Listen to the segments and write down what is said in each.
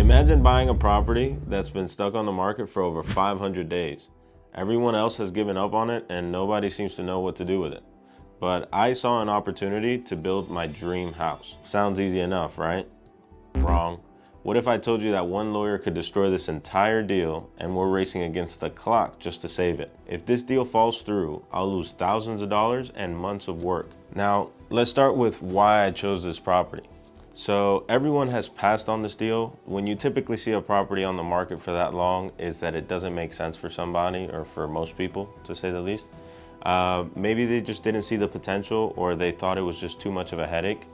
Imagine buying a property that's been stuck on the market for over 500 days. Everyone else has given up on it and nobody seems to know what to do with it. But I saw an opportunity to build my dream house. Sounds easy enough, right? Wrong. What if I told you that one lawyer could destroy this entire deal and we're racing against the clock just to save it? If this deal falls through, I'll lose thousands of dollars and months of work. Now, let's start with why I chose this property. So everyone has passed on this deal. When you typically see a property on the market for that long, is that it doesn't make sense for somebody, or for most people, to say the least. Maybe they just didn't see the potential, or they thought it was just too much of a headache.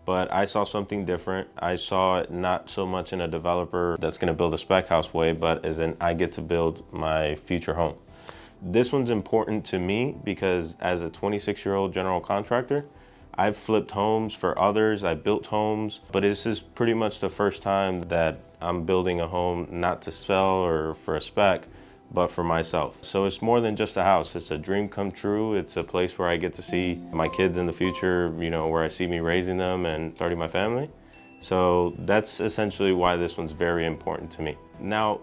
But I saw something different. I saw it not so much in a developer that's gonna build a spec house way, but as in I get to build my future home. This one's important to me because as a 26-year-old general contractor, I've flipped homes for others, I built homes, but this is pretty much the first time that I'm building a home not to sell or for a spec, but for myself. So it's more than just a house. It's a dream come true. It's a place where I get to see my kids in the future, you know, where I see me raising them and starting my family. So that's essentially why this one's very important to me. Now,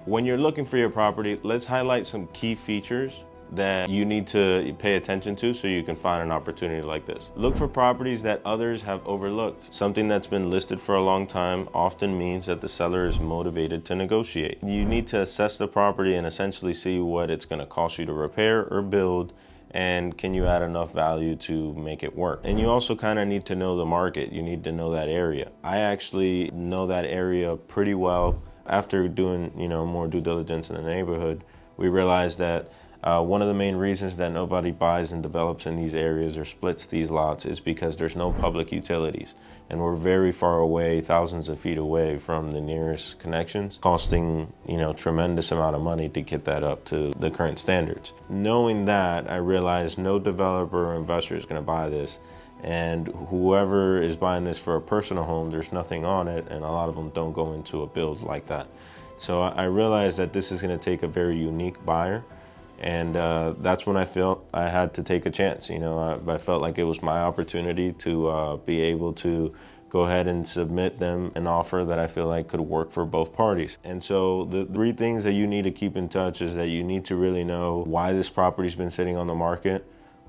when you're looking for your property, let's highlight some key features that you need to pay attention to so you can find an opportunity like this. Look for properties that others have overlooked. Something that's been listed for a long time often means that the seller is motivated to negotiate. You need to assess the property and essentially see what it's going to cost you to repair or build, and can you add enough value to make it work. And you also kind of need to know the market. You need to know that area. I actually know that area pretty well. After doing, you know, more due diligence in the neighborhood, we realized that one of the main reasons that nobody buys and develops in these areas or splits these lots is because there's no public utilities. And we're very far away, thousands of feet away from the nearest connections, costing, you know, tremendous amount of money to get that up to the current standards. Knowing that, I realized no developer or investor is going to buy this. And whoever is buying this for a personal home, there's nothing on it, and a lot of them don't go into a build like that. So I realized that this is going to take a very unique buyer. And that's when I felt I had to take a chance. You know, I felt like it was my opportunity to be able to go ahead and submit them an offer that I feel like could work for both parties. And so the three things that you need to keep in touch is that you need to really know why this property's been sitting on the market,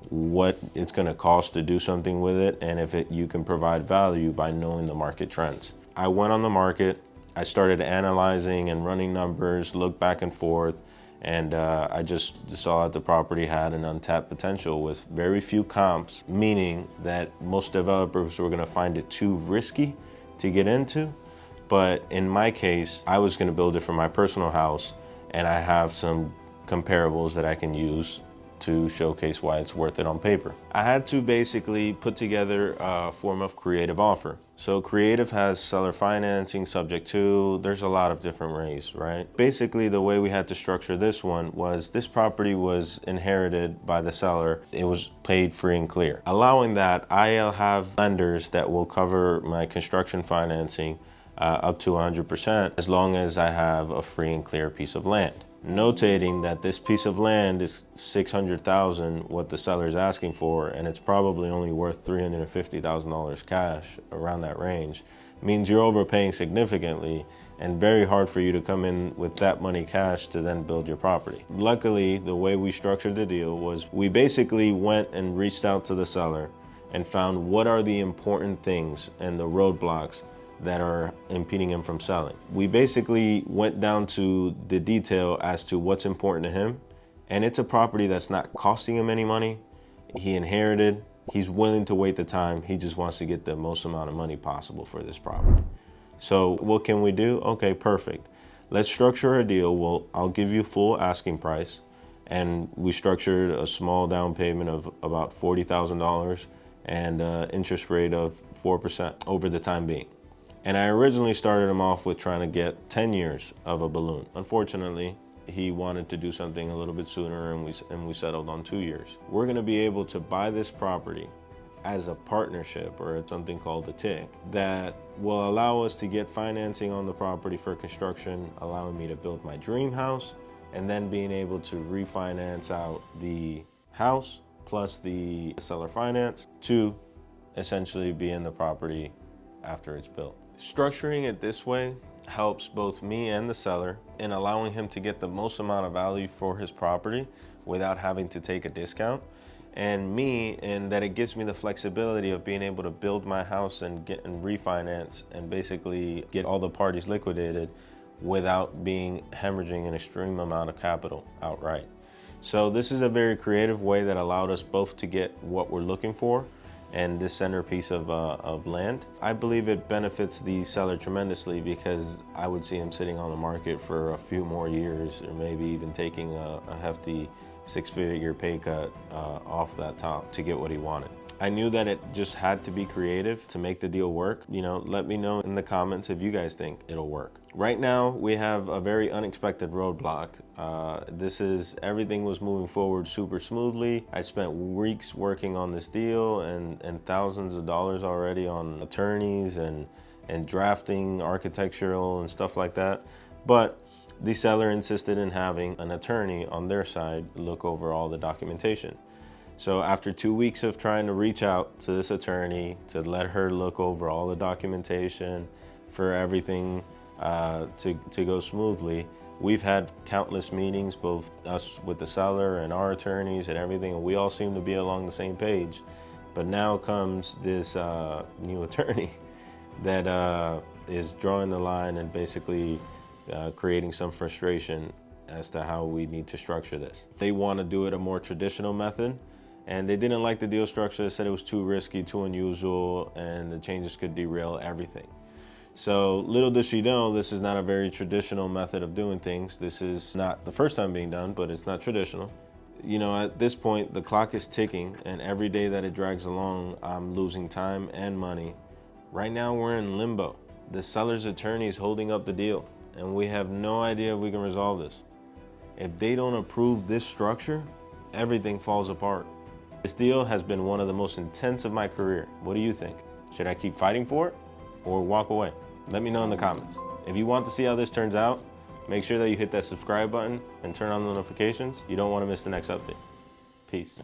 what it's going to cost to do something with it, and if you can provide value by knowing the market trends. I went on the market, I started analyzing and running numbers, looked back and forth, and I just saw that the property had an untapped potential with very few comps, meaning that most developers were going to find it too risky to get into. But in my case, I was going to build it for my personal house, and I have some comparables that I can use to showcase why it's worth it on paper. I had to basically put together a form of creative offer. So creative has seller financing, subject to, there's a lot of different ways, right? Basically, the way we had to structure this one was this property was inherited by the seller. It was paid free and clear. Allowing that, I'll have lenders that will cover my construction financing up to 100% as long as I have a free and clear piece of land. Notating that this piece of land is $600,000 what the seller is asking for, and it's probably only worth $350,000 cash, around that range, means you're overpaying significantly and very hard for you to come in with that money cash to then build your property. Luckily, the way we structured the deal was we basically went and reached out to the seller and found what are the important things and the roadblocks that are impeding him from selling. We basically went down to the detail as to what's important to him, and it's a property that's not costing him any money. He inherited, he's willing to wait the time, he just wants to get the most amount of money possible for this property. So what can we do? Okay, perfect. Let's structure a deal. Well, I'll give you full asking price, and we structured a small down payment of about $40,000 and interest rate of 4% over the time being. And I originally started him off with trying to get 10 years of a balloon. Unfortunately, he wanted to do something a little bit sooner, and we settled on 2 years. We're gonna be able to buy this property as a partnership, or something called a TIC, that will allow us to get financing on the property for construction, allowing me to build my dream house, and then being able to refinance out the house plus the seller finance to essentially be in the property after it's built. Structuring it this way helps both me and the seller in allowing him to get the most amount of value for his property without having to take a discount, and me in that it gives me the flexibility of being able to build my house and get and refinance and basically get all the parties liquidated without being hemorrhaging an extreme amount of capital outright. So this is a very creative way that allowed us both to get what we're looking for and this centerpiece of land. I believe it benefits the seller tremendously because I would see him sitting on the market for a few more years, or maybe even taking a hefty six-figure pay cut off that top to get what he wanted. I knew that it just had to be creative to make the deal work. You know, let me know in the comments if you guys think it'll work. Right now, we have a very unexpected roadblock. Everything was moving forward super smoothly. I spent weeks working on this deal and thousands of dollars already on attorneys and drafting architectural and stuff like that. But the seller insisted in having an attorney on their side look over all the documentation. So after 2 weeks of trying to reach out to this attorney to let her look over all the documentation for everything to go smoothly, we've had countless meetings, both us with the seller and our attorneys and everything, and we all seem to be along the same page. But now comes this new attorney that is drawing the line and basically creating some frustration as to how we need to structure this. They want to do it a more traditional method, and they didn't like the deal structure. They said it was too risky, too unusual, and the changes could derail everything. So little does she know, this is not a very traditional method of doing things. This is not the first time being done, but it's not traditional. You know, at this point, the clock is ticking, and every day that it drags along, I'm losing time and money. Right now, we're in limbo. The seller's attorney is holding up the deal, and we have no idea if we can resolve this. If they don't approve this structure, everything falls apart. This deal has been one of the most intense of my career. What do you think? Should I keep fighting for it or walk away? Let me know in the comments. If you want to see how this turns out, make sure that you hit that subscribe button and turn on the notifications. You don't want to miss the next update. Peace.